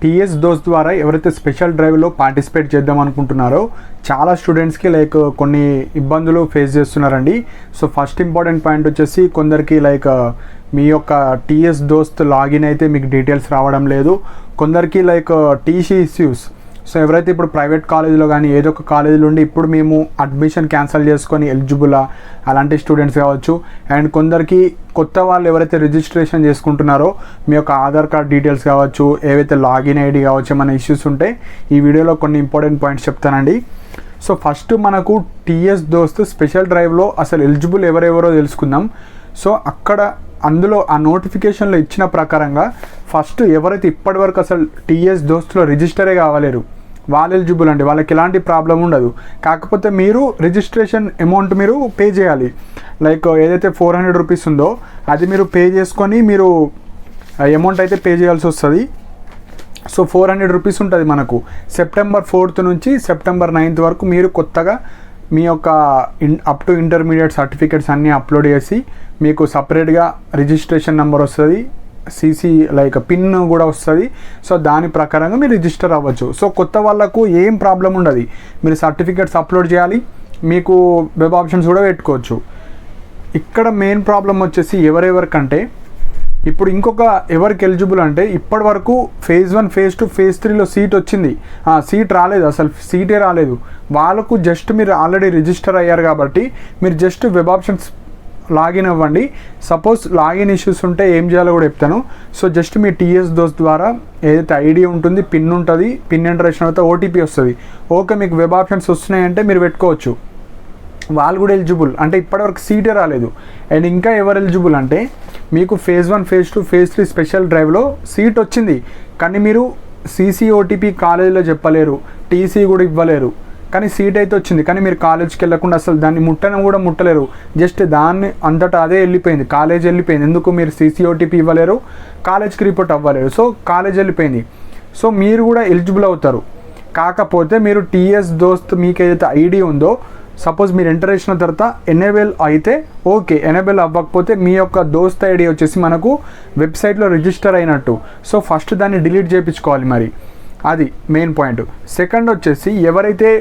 TS those ద్వారా ఎవరైతే special డ్రైవ్లో పార్టిసిపేట్ చేద్దాం అనుకుంటున్నారో చాలా స్టూడెంట్స్కి లైక్ కొన్ని ఇబ్బందులు ఫేస్ చేస్తున్నారండి. సో ఫస్ట్ ఇంపార్టెంట్ పాయింట్ వచ్చేసి కొందరికి లైక్ మీ యొక్క టీఎస్ దోస్త్ లాగిన్ అయితే మీకు డీటెయిల్స్ రావడం లేదు. కొందరికి లైక్ టీసీ ఇష్యూస్. సో ఎవరైతే ఇప్పుడు ప్రైవేట్ కాలేజీలో కానీ ఏదో ఒక కాలేజీలో ఉండి ఇప్పుడు మేము అడ్మిషన్ క్యాన్సిల్ చేసుకొని ఎలిజిబులా అలాంటి స్టూడెంట్స్ కావచ్చు. అండ్ కొందరికి కొత్త వాళ్ళు ఎవరైతే రిజిస్ట్రేషన్ చేసుకుంటున్నారో మీ యొక్క ఆధార్ కార్డ్ డీటెయిల్స్ కావచ్చు, ఏవైతే లాగిన్ ఐడి కావచ్చు, ఏమైనా ఇష్యూస్ ఉంటే ఈ వీడియోలో కొన్ని ఇంపార్టెంట్ పాయింట్స్ చెప్తానండి. సో ఫస్ట్ మనకు టీఎస్ దోస్త్ స్పెషల్ డ్రైవ్లో అసలు ఎలిజిబుల్ ఎవరెవరో తెలుసుకుందాం. సో అందులో ఆ నోటిఫికేషన్లో ఇచ్చిన ప్రకారంగా ఫస్ట్ ఎవరైతే ఇప్పటివరకు అసలు టీఎస్ దోస్త్లో రిజిస్టరే కావలేరు వాళ్ళు ఎలిజిబుల్ అండి. వాళ్ళకి ఎలాంటి ప్రాబ్లం ఉండదు. కాకపోతే మీరు రిజిస్ట్రేషన్ అమౌంట్ మీరు పే చేయాలి. లైక్ ఏదైతే 400 రూపీస్ ఉందో అది మీరు పే చేసుకొని మీరు అమౌంట్ అయితే పే చేయాల్సి వస్తుంది. సో 400 రూపీస్ ఉంటుంది మనకు. September 4th నుంచి September 9th వరకు మీరు కొత్తగా మీ యొక్క అప్ టు ఇంటర్మీడియట్ సర్టిఫికేట్స్ అన్నీ అప్లోడ్ చేసి మీకు సపరేట్గా రిజిస్ట్రేషన్ నెంబర్ వస్తుంది, సీసీ లైక్ పిన్ కూడా వస్తుంది. సో దాని ప్రకారంగా మీరు రిజిస్టర్ అవ్వచ్చు. సో కొత్త వాళ్ళకు ఏం ప్రాబ్లం ఉండదు. మీరు సర్టిఫికేట్స్ అప్లోడ్ చేయాలి, మీకు వెబ్ ఆప్షన్స్ కూడా పెట్టుకోవచ్చు. ఇక్కడ మెయిన్ ప్రాబ్లం వచ్చేసి ఎవరెవరికంటే ఇప్పుడు ఇంకొక ఎవరికి ఎలిజిబుల్ అంటే ఇప్పటి వరకు phase 1, phase 2, phase 3లో సీట్ వచ్చింది, సీట్ రాలేదు, అసలు సీటే రాలేదు. వాళ్ళకు జస్ట్ మీరు ఆల్రెడీ రిజిస్టర్ అయ్యారు కాబట్టి మీరు జస్ట్ వెబ్ ఆప్షన్స్ లాగిన్ అవ్వండి. సపోజ్ లాగిన్ ఇష్యూస్ ఉంటే ఏం చేయాలో కూడా చెప్తాను. సో జస్ట్ మీ టీఎస్ దోస్త్ ద్వారా ఏదైతే ఐడి ఉంటుంది, పిన్ ఉంటుంది, పిన్ ఎంటర్ చేసిన తర్వాత ఓటీపీ వస్తుంది. ఓకే మీకు వెబ్ ఆప్షన్స్ వస్తున్నాయంటే మీరు పెట్టుకోవచ్చు. వాళ్ళు కూడా ఎలిజిబుల్ అంటే ఇప్పటివరకు సీటే రాలేదు. అండ్ ఇంకా ఎవరు ఎలిజిబుల్ అంటే మీకు phase 1, phase 2, phase 3 స్పెషల్ డ్రైవ్లో సీట్ వచ్చింది కానీ మీరు సీసీ ఓటీపీ కాలేజీలో చెప్పలేరు, టీసీ కూడా ఇవ్వలేరు. కానీ సీట్ అయితే వచ్చింది కానీ మీరు కాలేజ్కి వెళ్ళకుండా అసలు దాన్ని కూడా ముట్టలేరు. జస్ట్ దాన్ని అంతటా అదే వెళ్ళిపోయింది, కాలేజ్ వెళ్ళిపోయింది. ఎందుకు మీరు సీసీ ఓటీపీ ఇవ్వలేరు, కాలేజ్కి రిపోర్ట్ అవ్వలేరు. సో కాలేజ్ వెళ్ళిపోయింది. సో మీరు కూడా ఎలిజిబుల్ అవుతారు. కాకపోతే మీరు టీఎస్ దోస్త్ మీకు ఏదైతే ఐడి ఉందో సపోజ్ మీరు ఎంటర్ చేసిన తర్వాత ఎనేబుల్ అయితే ఓకే, ఎనేబుల్ అవ్వకపోతే మీ యొక్క దోస్త్ ఐడి వచ్చేసి మనకు వెబ్సైట్లో రిజిస్టర్ అయినట్టు. సో ఫస్ట్ దాన్ని డిలీట్ చేయించుకోవాలి. మరి అది మెయిన్ పాయింట్. సెకండ్ వచ్చేసి ఎవరైతే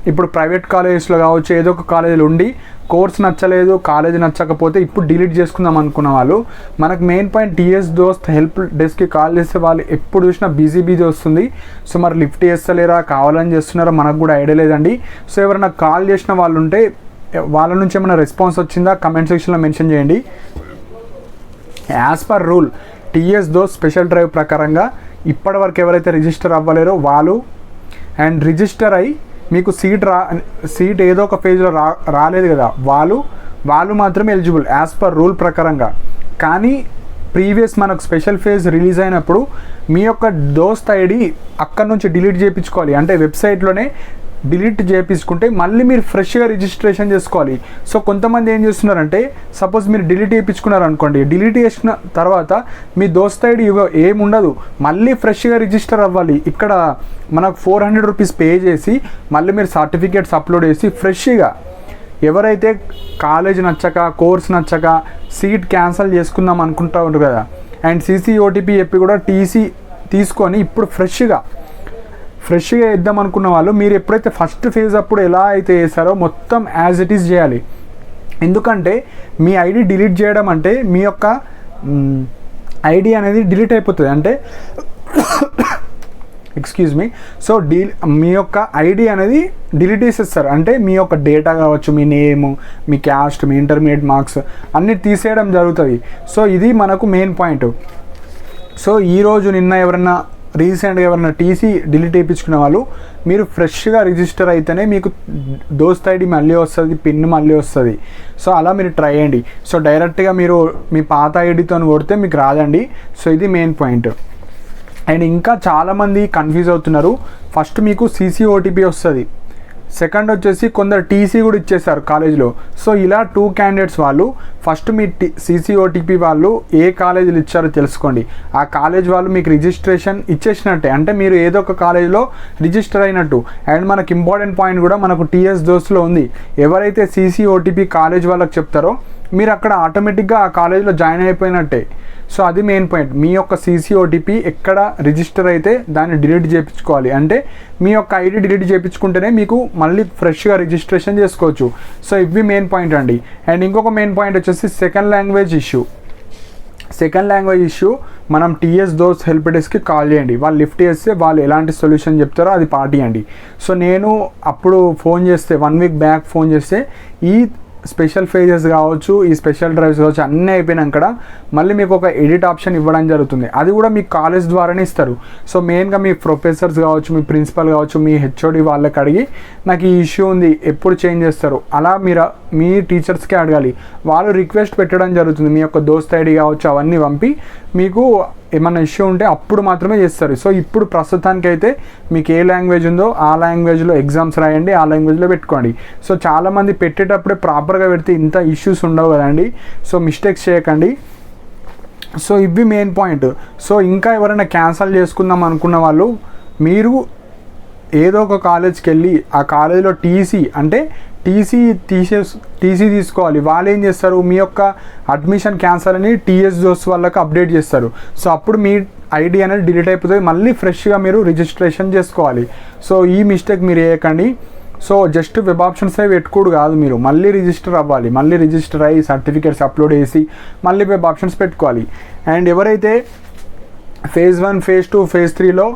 ఇప్పుడు ప్రైవేట్ కాలేజెస్లో కావచ్చు ఏదో ఒక కాలేజీలో ఉండి కోర్స్ నచ్చలేదు, కాలేజ్ నచ్చకపోతే ఇప్పుడు డిలీట్ చేసుకుందాం అనుకున్న వాళ్ళు మనకు మెయిన్ పాయింట్ టీఎస్ దోస్త్ హెల్ప్ డెస్క్కి కాల్ చేస్తే వాళ్ళు ఎప్పుడు చూసినా బిజీ వస్తుంది. సో మరి లిఫ్ట్ చేస్తలేరా, కావాలని చేస్తున్నారా మనకు కూడా ఐడియా లేదండి. సో ఎవరైనా కాల్ చేసిన వాళ్ళు ఉంటే వాళ్ళ నుంచి ఏమైనా రెస్పాన్స్ వచ్చిందా కమెంట్ సెక్షన్లో మెన్షన్ చేయండి. యాజ్ పర్ రూల్ టీఎస్ దోస్త్ స్పెషల్ డ్రైవ్ ప్రకారంగా ఇప్పటివరకు ఎవరైతే రిజిస్టర్ అవ్వలేరో వాళ్ళు అండ్ రిజిస్టర్ అయ్యి మీకు సీట్ ఏదో ఒక ఫేజ్లో రాలేదు కదా వాళ్ళు మాత్రమే ఎలిజిబుల్ యాజ్ పర్ రూల్ ప్రకారంగా. కానీ ప్రీవియస్ మనకు స్పెషల్ ఫేజ్ రిలీజ్ అయినప్పుడు మీ యొక్క దోస్త్ ఐడి అక్కడ నుంచి డిలీట్ చేయించుకోవాలి. అంటే వెబ్సైట్లోనే డిలీట్ చేయించుకుంటే మళ్ళీ మీరు ఫ్రెష్గా రిజిస్ట్రేషన్ చేసుకోవాలి. సో కొంతమంది ఏం చేస్తున్నారంటే సపోజ్ మీరు డిలీట్ చేయించుకున్నారు అనుకోండి, డిలీట్ చేసిన తర్వాత మీ దోస్త్ ఐడి ఏముండదు, మళ్ళీ ఫ్రెష్గా రిజిస్టర్ అవ్వాలి. ఇక్కడ మనకు 400 రూపీస్ పే చేసి మళ్ళీ మీరు సర్టిఫికేట్స్ అప్లోడ్ చేసి ఫ్రెష్గా ఎవరైతే కాలేజ్ నచ్చక, కోర్స్ నచ్చక సీట్ క్యాన్సిల్ చేసుకుందాం అనుకుంటూ ఉంటారు కదా, అండ్ సీసీ ఓటీపీ చెప్పి కూడా టీసీ తీసుకొని ఇప్పుడు ఫ్రెష్గా ఇద్దాం అనుకున్న వాళ్ళు మీరు ఎప్పుడైతే ఫస్ట్ ఫేజ్ అప్పుడు ఎలా అయితే చేశారో మొత్తం యాజ్ ఇట్ ఈస్ చేయాలి. ఎందుకంటే మీ ఐడి డిలీట్ చేయడం అంటే మీ యొక్క ఐడి అనేది డిలీట్ అయిపోతుంది. అంటే ఎక్స్క్యూజ్ మీ. సో మీ యొక్క ఐడి అనేది డిలీట్ చేసేస్తారు. అంటే మీ యొక్క డేటా కావచ్చు, మీ నేము, మీ క్యాస్ట్, మీ ఇంటర్మీడియట్ మార్క్స్ అన్నీ తీసేయడం జరుగుతుంది. సో ఇది మనకు మెయిన్ పాయింట్. సో ఈరోజు నిన్న ఎవరన్నా రీసెంట్గా ఎవరైనా టీసీ డిలీట్ చేయించుకున్న వాళ్ళు మీరు ఫ్రెష్గా రిజిస్టర్ అయితేనే మీకు దోస్త్ ఐడి మళ్ళీ వస్తుంది, పిన్ మళ్ళీ వస్తుంది. సో అలా మీరు ట్రై చేయండి. సో డైరెక్ట్గా మీరు మీ పాత ఐడితో కొడితే మీకు రాదండి. సో ఇది మెయిన్ పాయింట్. అండ్ ఇంకా చాలామంది కన్ఫ్యూజ్ అవుతున్నారు. ఫస్ట్ మీకు సీసీ ఓటీపీ వస్తుంది, సెకండ్ వచ్చేసి కొందరు టీసీ కూడా ఇచ్చేసారు కాలేజ్లో. సో ఇలా 2 క్యాండిడేట్స్ వాళ్ళు ఫస్ట్ మీ సీసీ ఓటీపీ వాళ్ళు ఏ కాలేజీలు ఇచ్చారో తెలుసుకోండి. ఆ కాలేజ్ వాళ్ళు మీకు రిజిస్ట్రేషన్ ఇచ్చేసినట్టే, అంటే మీరు ఏదో ఒక కాలేజ్లో రిజిస్టర్ అయినట్టు. అండ్ మనకు ఇంపార్టెంట్ పాయింట్ కూడా మనకు టీఎస్ దోస్లో ఉంది. ఎవరైతే సీసీ ఓటీపీ కాలేజ్ వాళ్ళకి చెప్తారో మీరు అక్కడ ఆటోమేటిక్గా ఆ కాలేజీలో జాయిన్ అయిపోయినట్టే. సో అది మెయిన్ పాయింట్. మీ యొక్క CCOTP ఎక్కడ రిజిస్టర్ అయితే దాన్ని డిలీట్ చేయించుకోవాలి. అంటే మీ యొక్క ఐడి డిలీట్ చేయించుకుంటేనే మీకు మళ్ళీ ఫ్రెష్గా రిజిస్ట్రేషన్ చేసుకోవచ్చు. సో ఇవి మెయిన్ పాయింట్ అండి. అండ్ ఇంకొక మెయిన్ పాయింట్ వచ్చేసి సెకండ్ లాంగ్వేజ్ ఇష్యూ. మనం TS దోస్త్ హెల్ప్ డెస్క్కి కాల్ చేయండి. వాళ్ళు లిఫ్ట్ చేస్తే వాళ్ళు ఎలాంటి సొల్యూషన్ చెప్తారో అది పాటియండి. సో నేను అప్పుడు ఫోన్ చేస్తే 1 వీక్ బ్యాక్ ఫోన్ చేస్తే ఈ స్పెషల్ ఫేజెస్ కావచ్చు, ఈ స్పెషల్ డ్రైవ్స్ కావచ్చు అన్నీ అయిపోయినాక మళ్ళీ మీకు ఒక ఎడిట్ ఆప్షన్ ఇవ్వడం జరుగుతుంది. అది కూడా మీ కాలేజ్ ద్వారానే ఇస్తారు. సో మెయిన్గా మీ ప్రొఫెసర్స్ కావచ్చు, మీ ప్రిన్సిపల్ కావచ్చు, మీ HOD వాళ్ళకి అడిగి నాకు ఈ ఇష్యూ ఉంది ఎప్పుడు చేంజ్ చేస్తారు అలా మీరు మీ టీచర్స్కే అడగాలి. వాళ్ళు రిక్వెస్ట్ పెట్టడం జరుగుతుంది. మీ యొక్క దోస్త్ ఐడి కావచ్చు అవన్నీ పంపి మీకు ఏమన్నా ఇష్యూ ఉంటే అప్పుడు మాత్రమే చేస్తారు. సో ఇప్పుడు ప్రస్తుతానికైతే మీకు ఏ లాంగ్వేజ్ ఉందో ఆ లాంగ్వేజ్లో ఎగ్జామ్స్ రాయండి, ఆ లాంగ్వేజ్లో పెట్టుకోండి. సో చాలామంది పెట్టేటప్పుడే ప్రాపర్గా పెడితే ఇంత ఇష్యూస్ ఉండవు కదండి. సో మిస్టేక్స్ చేయకండి. సో ఇవి మెయిన్ పాయింట్. సో ఇంకా ఎవరైనా క్యాన్సిల్ చేసుకుందాం అనుకున్న వాళ్ళు మీరు ఏదో ఒక కాలేజ్కి వెళ్ళి ఆ కాలేజీలో టీసీ తీసుకోవాలి. వాళ్ళు ఏం చేస్తారు, మీ యొక్క అడ్మిషన్ క్యాన్సల్ అని TS దోస్త్ వాళ్ళకి అప్డేట్ చేస్తారు. సో అప్పుడు మీ ఐడి అనేది డిలీట్ అయిపోతుంది. మళ్ళీ ఫ్రెష్గా మీరు రిజిస్ట్రేషన్ చేసుకోవాలి. సో ఈ మిస్టేక్ మీరు చేయకండి. సో జస్ట్ వెబ్ ఆప్షన్స్ అవి పెట్టుకోడు కాదు, మీరు మళ్ళీ రిజిస్టర్ అవ్వాలి. మళ్ళీ రిజిస్టర్ అయ్యి సర్టిఫికేట్స్ అప్లోడ్ చేసి మళ్ళీ వెబ్ ఆప్షన్స్ పెట్టుకోవాలి. అండ్ ఎవరైతే phase 1, phase 2, phase 3లో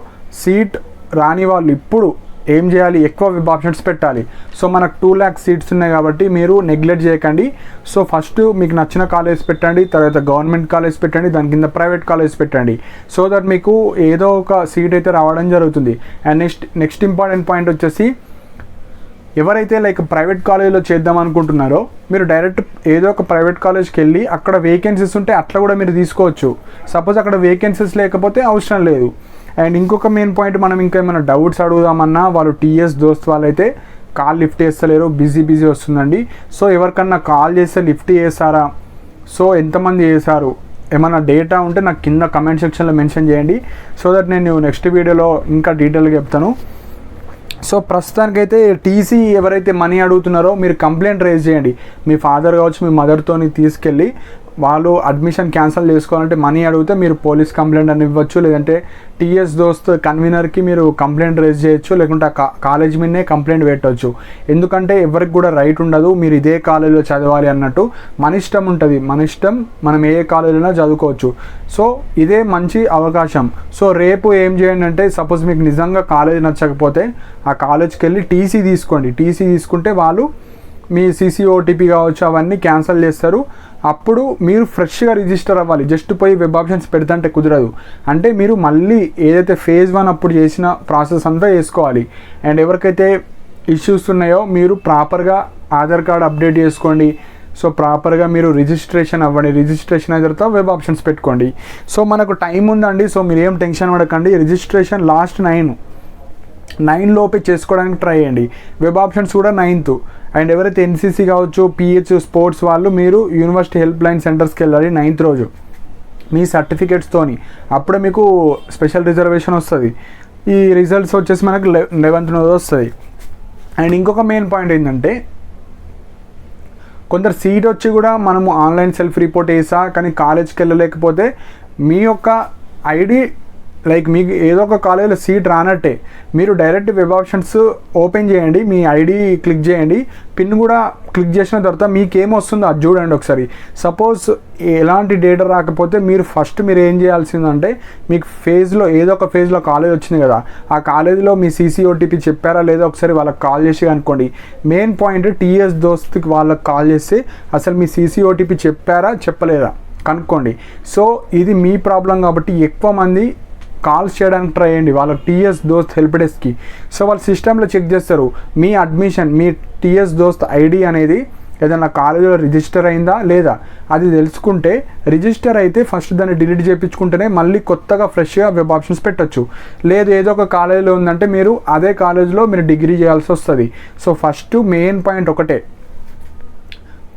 సీట్ రాని వాళ్ళు ఇప్పుడు ఏం చేయాలి, ఎక్కువ వెబ్ ఆప్షన్స్ పెట్టాలి. సో మనకు 2 lakh సీట్స్ ఉన్నాయి కాబట్టి మీరు నెగ్లెక్ట్ చేయకండి. సో ఫస్ట్ మీకు నచ్చిన కాలేజ్ పెట్టండి, తర్వాత గవర్నమెంట్ కాలేజ్ పెట్టండి, దాని కింద ప్రైవేట్ కాలేజ్ పెట్టండి. సో దట్ మీకు ఏదో ఒక సీట్ అయితే రావడం జరుగుతుంది. అండ్ నెక్స్ట్ ఇంపార్టెంట్ పాయింట్ వచ్చేసి ఎవరైతే ప్రైవేట్ కాలేజీలో చేద్దాం అనుకుంటున్నారో మీరు డైరెక్ట్ ఏదో ఒక ప్రైవేట్ కాలేజ్కి వెళ్ళి అక్కడ వేకెన్సీస్ ఉంటే అట్లా కూడా మీరు తీసుకోవచ్చు. సపోజ్ అక్కడ వేకెన్సీస్ లేకపోతే అవసరం లేదు. అండ్ ఇంకొక మెయిన్ పాయింట్, మనం ఇంకా ఏమైనా డౌట్స్ అడుగుదామన్నా వాళ్ళు TS దోస్త్ వాళ్ళైతే కాల్ లిఫ్ట్ చేస్తలేరు, బిజీ వస్తుందండి. సో ఎవరికన్నా కాల్ చేస్తే లిఫ్ట్ చేస్తారా, సో ఎంతమంది చేశారు, ఏమైనా డేటా ఉంటే నాకు కింద కమెంట్ సెక్షన్లో మెన్షన్ చేయండి. సో దట్ నేను నెక్స్ట్ వీడియోలో ఇంకా డీటెయిల్గా చెప్తాను. సో ప్రస్తుతానికైతే టీసీ ఎవరైతే మనీ అడుగుతున్నారో మీరు కంప్లైంట్ రేజ్ చేయండి. మీ ఫాదర్ కావచ్చు, మీ మదర్తోని తీసుకెళ్ళి వాళ్ళు అడ్మిషన్ క్యాన్సిల్ చేసుకోవాలంటే మనీ అడిగితే మీరు పోలీస్ కంప్లైంట్ అని ఇవ్వచ్చు, లేదంటే TS దోస్త్ కన్వీనర్కి మీరు కంప్లైంట్ రేజ్ చేయొచ్చు, లేకుంటే కాలేజ్ మీదనే కంప్లైంట్ పెట్టవచ్చు. ఎందుకంటే ఎవరికి కూడా రైట్ ఉండదు మీరు ఇదే కాలేజీలో చదవాలి అన్నట్టు. మన ఇష్టం ఉంటుంది, మన ఇష్టం, మనం ఏ కాలేజీలో చదువుకోవచ్చు. సో ఇదే మంచి అవకాశం. సో రేపు ఏం చేయండి అంటే సపోజ్ మీకు నిజంగా కాలేజ్ నచ్చకపోతే ఆ కాలేజ్కి వెళ్ళి టీసీ తీసుకోండి. టీసీ తీసుకుంటే వాళ్ళు మీ CCOTP కావచ్చు అవన్నీ క్యాన్సిల్ చేస్తారు. అప్పుడు మీరు ఫ్రెష్గా రిజిస్టర్ అవ్వాలి. జస్ట్ పోయి వెబ్ ఆప్షన్స్ పెడతంటే కుదరదు. అంటే మీరు మళ్ళీ ఏదైతే phase 1 అప్పుడు చేసిన ప్రాసెస్ అంతా చేసుకోవాలి. అండ్ ఎవరికైతే ఇష్యూస్ ఉన్నాయో మీరు ప్రాపర్గా ఆధార్ కార్డ్ అప్డేట్ చేసుకోండి. సో ప్రాపర్గా మీరు రిజిస్ట్రేషన్ అవ్వండి. రిజిస్ట్రేషన్ అయిన తర్వాత వెబ్ ఆప్షన్స్ పెట్టుకోండి. సో మనకు టైం ఉందండి. సో మీరు ఏం టెన్షన్ పడకండి. రిజిస్ట్రేషన్ లాస్ట్ 9 లోపే చేసుకోవడానికి ట్రై చేయండి. వెబ్ ఆప్షన్స్ కూడా 9th. అండ్ ఎవరైతే NCC కావచ్చు, PH స్పోర్ట్స్ వాళ్ళు మీరు యూనివర్సిటీ హెల్ప్ లైన్ సెంటర్స్కి వెళ్ళాలి 9th రోజు మీ సర్టిఫికేట్స్తోని. అప్పుడే మీకు స్పెషల్ రిజర్వేషన్ వస్తుంది. ఈ రిజల్ట్స్ వచ్చేసి మనకు 11th రోజు వస్తుంది. అండ్ ఇంకొక మెయిన్ పాయింట్ ఏంటంటే కొందరు సీట్ వచ్చి కూడా మనము ఆన్లైన్ సెల్ఫ్ రిపోర్ట్ వేసా కానీ కాలేజ్కి వెళ్ళలేకపోతే మీ యొక్క ఐడి మీకు ఏదో ఒక కాలేజీలో సీట్ రానట్టే. మీరు డైరెక్ట్ వెబ్ ఆప్షన్స్ ఓపెన్ చేయండి, మీ ఐడి క్లిక్ చేయండి, పిన్ కూడా క్లిక్ చేసిన తర్వాత మీకు ఏమొస్తుందో అది చూడండి ఒకసారి. సపోజ్ ఎలాంటి డేటా రాకపోతే మీరు ఫస్ట్ ఏం చేయాల్సిందంటే మీకు ఏదో ఒక ఫేజ్లో కాలేజ్ వచ్చింది కదా, ఆ కాలేజీలో మీ CCOTP చెప్పారా లేదో ఒకసారి వాళ్ళకి కాల్ చేసి కనుక్కోండి. మెయిన్ పాయింట్ TS దోస్త్కి వాళ్ళకి కాల్ చేసి అసలు మీ CCOTP చెప్పారా చెప్పలేదా కనుక్కోండి. సో ఇది మీ ప్రాబ్లం కాబట్టి ఎక్కువ మంది కాల్స్ చేయడానికి ట్రై చేయండి వాళ్ళ TS దోస్త్ హెల్ప్ డెస్క్కి. సో వాళ్ళ సిస్టంలో చెక్ చేస్తారు మీ అడ్మిషన్, మీ TS దోస్త్ ఐడి అనేది ఏదైనా కాలేజీలో రిజిస్టర్ అయిందా లేదా అది తెలుసుకుంటే, రిజిస్టర్ అయితే ఫస్ట్ దాన్ని డిలీట్ చేయించుకుంటేనే మళ్ళీ కొత్తగా ఫ్రెష్గా వెబ్ ఆప్షన్స్ పెట్టచ్చు. లేదు ఏదో ఒక కాలేజీలో ఉందంటే మీరు అదే కాలేజీలో మీరు డిగ్రీ చేయాల్సి వస్తుంది. సో ఫస్ట్ మెయిన్ పాయింట్ ఒకటే,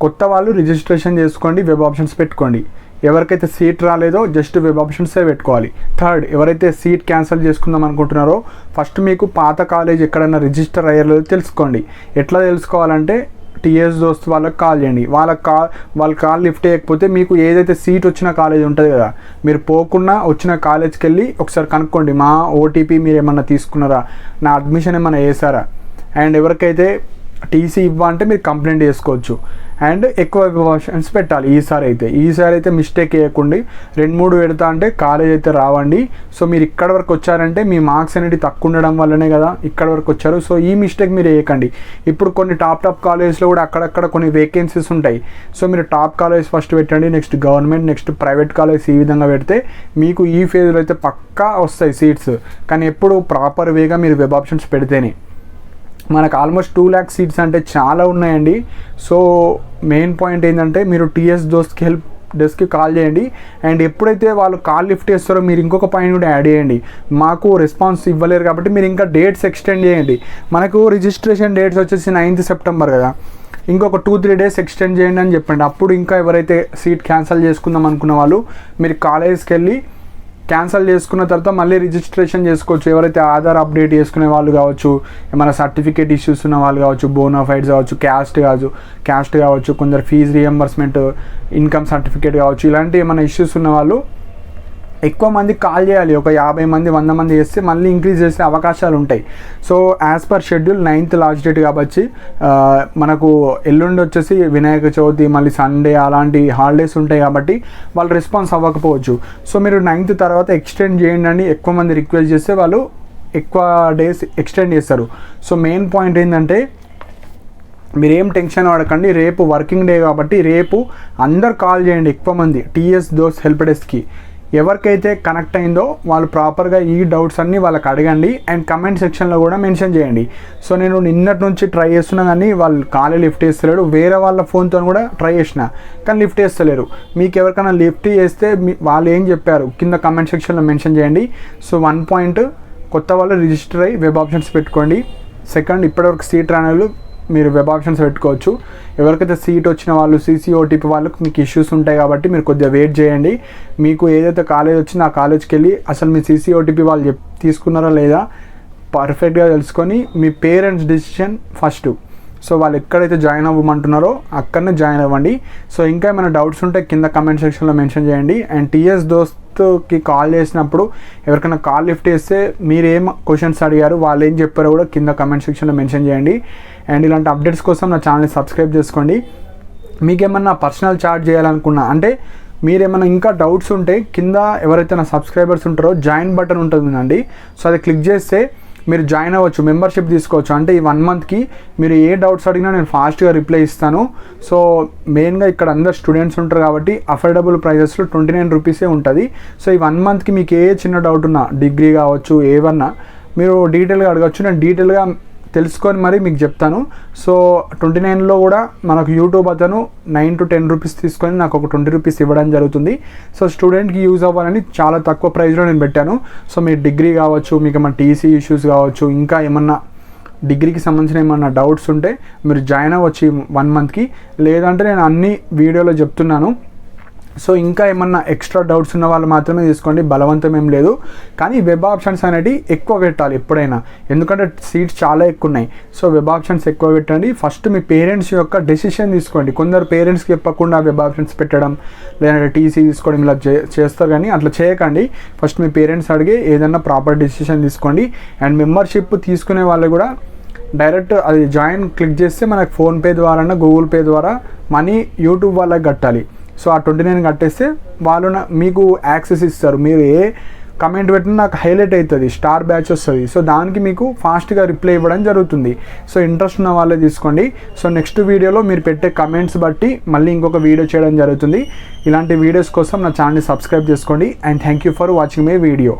కొత్త వాళ్ళు రిజిస్ట్రేషన్ చేసుకోండి, వెబ్ ఆప్షన్స్ పెట్టుకోండి. ఎవరికైతే సీట్ రాలేదో జస్ట్ వెబ్ ఆప్షన్సే పెట్టుకోవాలి. థర్డ్, ఎవరైతే సీట్ క్యాన్సిల్ చేసుకుందాం అనుకుంటున్నారో ఫస్ట్ మీకు పాత కాలేజ్ ఎక్కడైనా రిజిస్టర్ అయ్యారో తెలుసుకోండి. ఎట్లా తెలుసుకోవాలంటే టీఎస్ దోస్త్ వాళ్ళకి కాల్ చేయండి. వాళ్ళ కాల్ లిఫ్ట్ చేయకపోతే మీకు ఏదైతే సీట్ వచ్చిన కాలేజ్ ఉంటుంది కదా, మీరు పోకుండా వచ్చిన కాలేజ్కి వెళ్ళి ఒకసారి కనుక్కోండి, మా ఓటీపీ మీరు ఏమన్నా తీసుకున్నారా, నా అడ్మిషన్ ఏమన్నా వేసారా. అండ్ ఎవరికైతే టీసీ అంటే మీరు కంప్లైంట్ చేసుకోవచ్చు. అండ్ ఎక్కువ ఆప్షన్స్ పెట్టాలి. ఈసారి అయితే మిస్టేక్ చేయకండి. 2-3 పెడతా అంటే కాలేజ్ అయితే రావండి. సో మీరు ఇక్కడ వరకు వచ్చారంటే మీ మార్క్స్ అనేవి తక్కువ ఉండడం వల్లనే కదా ఇక్కడ వరకు వచ్చారు. సో ఈ మిస్టేక్ మీరు వేయకండి. ఇప్పుడు కొన్ని టాప్ కాలేజ్లో కూడా అక్కడక్కడ కొన్ని వేకెన్సీస్ ఉంటాయి. సో మీరు టాప్ కాలేజ్ ఫస్ట్ పెట్టండి, next government, next private college, ఈ విధంగా పెడితే మీకు ఈ ఫేజ్లో అయితే పక్కా వస్తాయి సీట్స్. కానీ ఎప్పుడు ప్రాపర్ వేగా మీరు వెబ్ ఆప్షన్స్ పెడితేనే. మనకు ఆల్మోస్ట్ 2 lakh సీట్స్ అంటే చాలా ఉన్నాయండి. సో మెయిన్ పాయింట్ ఏంటంటే మీరు టీఎస్ హెల్ప్ డెస్క్కి కాల్ చేయండి. అండ్ ఎప్పుడైతే వాళ్ళు కాల్ లిఫ్ట్ చేస్తారో మీరు ఇంకొక పాయింట్ కూడా యాడ్ చేయండి. మాకు రెస్పాన్స్ ఇవ్వలేరు కాబట్టి మీరు ఇంకా డేట్స్ ఎక్స్టెండ్ చేయండి. మనకు రిజిస్ట్రేషన్ డేట్స్ వచ్చేసి 9th September కదా, ఇంకొక 2-3 days ఎక్స్టెండ్ చేయండి అని చెప్పండి. అప్పుడు ఇంకా ఎవరైతే సీట్ క్యాన్సిల్ చేసుకుందాం అనుకున్న వాళ్ళు మీరు కాలేజ్కి వెళ్ళి క్యాన్సిల్ చేసుకున్న తర్వాత మళ్ళీ రిజిస్ట్రేషన్ చేసుకోవచ్చు. ఎవరైతే ఆధార్ అప్డేట్ చేసుకునే వాళ్ళు కావచ్చు, ఏమైనా సర్టిఫికేట్ ఇష్యూస్ ఉన్న వాళ్ళు కావచ్చు, బోనాఫైడ్స్ కావచ్చు, క్యాస్ట్ కావచ్చు, కొందరు ఫీజు రియంబర్స్మెంట్, ఇన్కమ్ సర్టిఫికేట్ కావచ్చు, ఇలాంటి ఏమైనా ఇష్యూస్ ఉన్న వాళ్ళు ఎక్కువ మంది కాల్ చేయాలి. ఒక 50 మంది 100 మంది చేస్తే మళ్ళీ ఇంక్రీజ్ చేసే అవకాశాలు ఉంటాయి. So as per schedule 9th last date కాబట్టి మనకు ఎల్లుండి వచ్చేసి వినాయక చవితి, మళ్ళీ సండే అలాంటి హాలిడేస్ ఉంటాయి కాబట్టి వాళ్ళు రెస్పాన్స్ అవ్వకపోవచ్చు. సో మీరు 9th తర్వాత ఎక్స్టెండ్ చేయండి అని ఎక్కువ మంది రిక్వెస్ట్ చేస్తే వాళ్ళు ఎక్కువ డేస్ ఎక్స్టెండ్ చేస్తారు. సో మెయిన్ పాయింట్ ఏంటంటే మీరేం టెన్షన్ పడకండి. రేపు వర్కింగ్ డే కాబట్టి రేపు అందరు కాల్ చేయండి. ఎక్కువ మంది టీఎస్ దోస్త్ హెల్ప్ డెస్క్కి ఎవరికైతే కనెక్ట్ అయిందో వాళ్ళు ప్రాపర్గా ఈ డౌట్స్ అన్నీ వాళ్ళకి అడగండి. అండ్ కమెంట్ సెక్షన్లో కూడా మెన్షన్ చేయండి. సో నేను నిన్నటి నుంచి ట్రై చేస్తున్నా కానీ వాళ్ళు కాలే లిఫ్ట్ చేస్తలేడు. వేరే వాళ్ళ ఫోన్తో కూడా ట్రై చేసిన కానీ లిఫ్ట్ చేస్తలేరు. మీకు ఎవరికైనా లిఫ్ట్ చేస్తే వాళ్ళు ఏం చెప్పారు కింద కమెంట్ సెక్షన్లో మెన్షన్ చేయండి. సో 1 point కొత్త వాళ్ళు రిజిస్టర్ అయ్యి వెబ్ ఆప్షన్స్ పెట్టుకోండి. సెకండ్, ఇప్పటివరకు సీట్ రాని మీరు వెబ్ ఆప్షన్స్ పెట్టుకోవచ్చు. ఎవరికైతే సీట్ వచ్చిన వాళ్ళు CCOTP వాళ్ళకు మీకు ఇష్యూస్ ఉంటాయి కాబట్టి మీరు కొద్దిగా వెయిట్ చేయండి. మీకు ఏదైతే కాలేజ్ వచ్చిందో ఆ కాలేజ్కి వెళ్ళి అసలు మీ CCOTP వాళ్ళు తీసుకున్నారా లేదా పర్ఫెక్ట్గా తెలుసుకొని మీ పేరెంట్స్ డిసిషన్ ఫస్ట్. సో వాళ్ళు ఎక్కడైతే జాయిన్ అవ్వమంటున్నారో అక్కడనే జాయిన్ అవ్వండి. సో ఇంకా ఏమైనా డౌట్స్ ఉంటే కింద కమెంట్ సెక్షన్లో మెన్షన్ చేయండి. అండ్ టీఎస్ దోస్త్కి కాల్ చేసినప్పుడు ఎవరికైనా కాల్ లిఫ్ట్ చేస్తే మీరు ఏం క్వశ్చన్స్ అడిగారు, వాళ్ళు ఏం చెప్పారో కూడా కింద కమెంట్ సెక్షన్లో మెన్షన్ చేయండి. అండ్ ఇలాంటి అప్డేట్స్ కోసం నా ఛానల్ని సబ్స్క్రైబ్ చేసుకోండి. మీకేమన్నా పర్సనల్ చార్జ్ చేయాలనుకున్నా అంటే మీరేమన్నా ఇంకా డౌట్స్ ఉంటే కింద ఎవరైతే నా సబ్స్క్రైబర్స్ ఉంటారో జాయిన్ బటన్ ఉంటుందండి. సో అది క్లిక్ చేస్తే మీరు జాయిన్ అవ్వచ్చు, మెంబర్షిప్ తీసుకోవచ్చు. అంటే ఈ 1 monthకి మీరు ఏ డౌట్స్ అడిగినా నేను ఫాస్ట్గా రిప్లై ఇస్తాను. సో మెయిన్గా ఇక్కడ అందరు స్టూడెంట్స్ ఉంటారు కాబట్టి అఫోర్డబుల్ ప్రైజెస్లో 29 rupees ఉంటుంది. సో ఈ 1 monthకి మీకు ఏ చిన్న డౌట్ ఉన్నా, డిగ్రీ కావచ్చు, ఏమన్నా మీరు డీటెయిల్గా అడగచ్చు. నేను డీటెయిల్గా తెలుసుకొని మరి మీకు చెప్తాను. సో 29లో కూడా మనకు యూట్యూబ్ అతను 9 to 10 rupees తీసుకొని నాకు ఒక 20 rupees ఇవ్వడం జరుగుతుంది. సో స్టూడెంట్కి యూజ్ అవ్వాలని చాలా తక్కువ ప్రైస్లో నేను పెట్టాను. సో మీరు డిగ్రీ కావచ్చు, మీకు ఏమన్నా టీసీ ఇష్యూస్ కావచ్చు, ఇంకా ఏమన్నా డిగ్రీకి సంబంధించిన ఏమన్నా డౌట్స్ ఉంటే మీరు జాయిన్ అవ్వచ్చు 1 monthకి. లేదంటే నేను అన్ని వీడియోలో చెప్తున్నాను. సో ఇంకా ఏమన్నా ఎక్స్ట్రా డౌట్స్ ఉన్న వాళ్ళు మాత్రమే తీసుకోండి, బలవంతం ఏం లేదు. కానీ వెబ్ ఆప్షన్స్ అనేవి ఎక్కువ పెట్టాలి ఎప్పుడైనా, ఎందుకంటే సీట్స్ చాలా ఎక్కువ ఉన్నాయి. సో వెబ్ ఆప్షన్స్ ఎక్కువ పెట్టండి. ఫస్ట్ మీ పేరెంట్స్ యొక్క డెసిషన్ తీసుకోండి. కొందరు పేరెంట్స్కి చెప్పకుండా వెబ్ ఆప్షన్స్ పెట్టడం లేదంటే టీసీ తీసుకోవడం ఇలా చేస్తారు, కానీ అట్లా చేయకండి. ఫస్ట్ మీ పేరెంట్స్ అడిగి ఏదైనా ప్రాపర్ డెసిషన్ తీసుకోండి. అండ్ మెంబర్షిప్ తీసుకునే వాళ్ళు కూడా డైరెక్ట్ అది జాయిన్ క్లిక్ చేస్తే మనకు ఫోన్పే ద్వారా, గూగుల్ పే ద్వారా మనీ యూట్యూబ్ వాళ్ళకి కట్టాలి. సో ఆ 29 కట్టేస్తే వాళ్ళు మీకు యాక్సెస్ ఇస్తారు. మీరు ఏ కమెంట్ పెట్టినా నాకు హైలైట్ అవుతుంది, స్టార్ బ్యాచ్ వస్తుంది. సో దానికి మీకు ఫాస్ట్గా రిప్లై ఇవ్వడం జరుగుతుంది. సో ఇంట్రెస్ట్ ఉన్న వాళ్ళే తీసుకోండి. సో నెక్స్ట్ వీడియోలో మీరు పెట్టే కమెంట్స్ బట్టి మళ్ళీ ఇంకొక వీడియో చేయడం జరుగుతుంది. ఇలాంటి వీడియోస్ కోసం నా ఛానల్ని సబ్స్క్రైబ్ చేసుకోండి. And thank you for watching my video.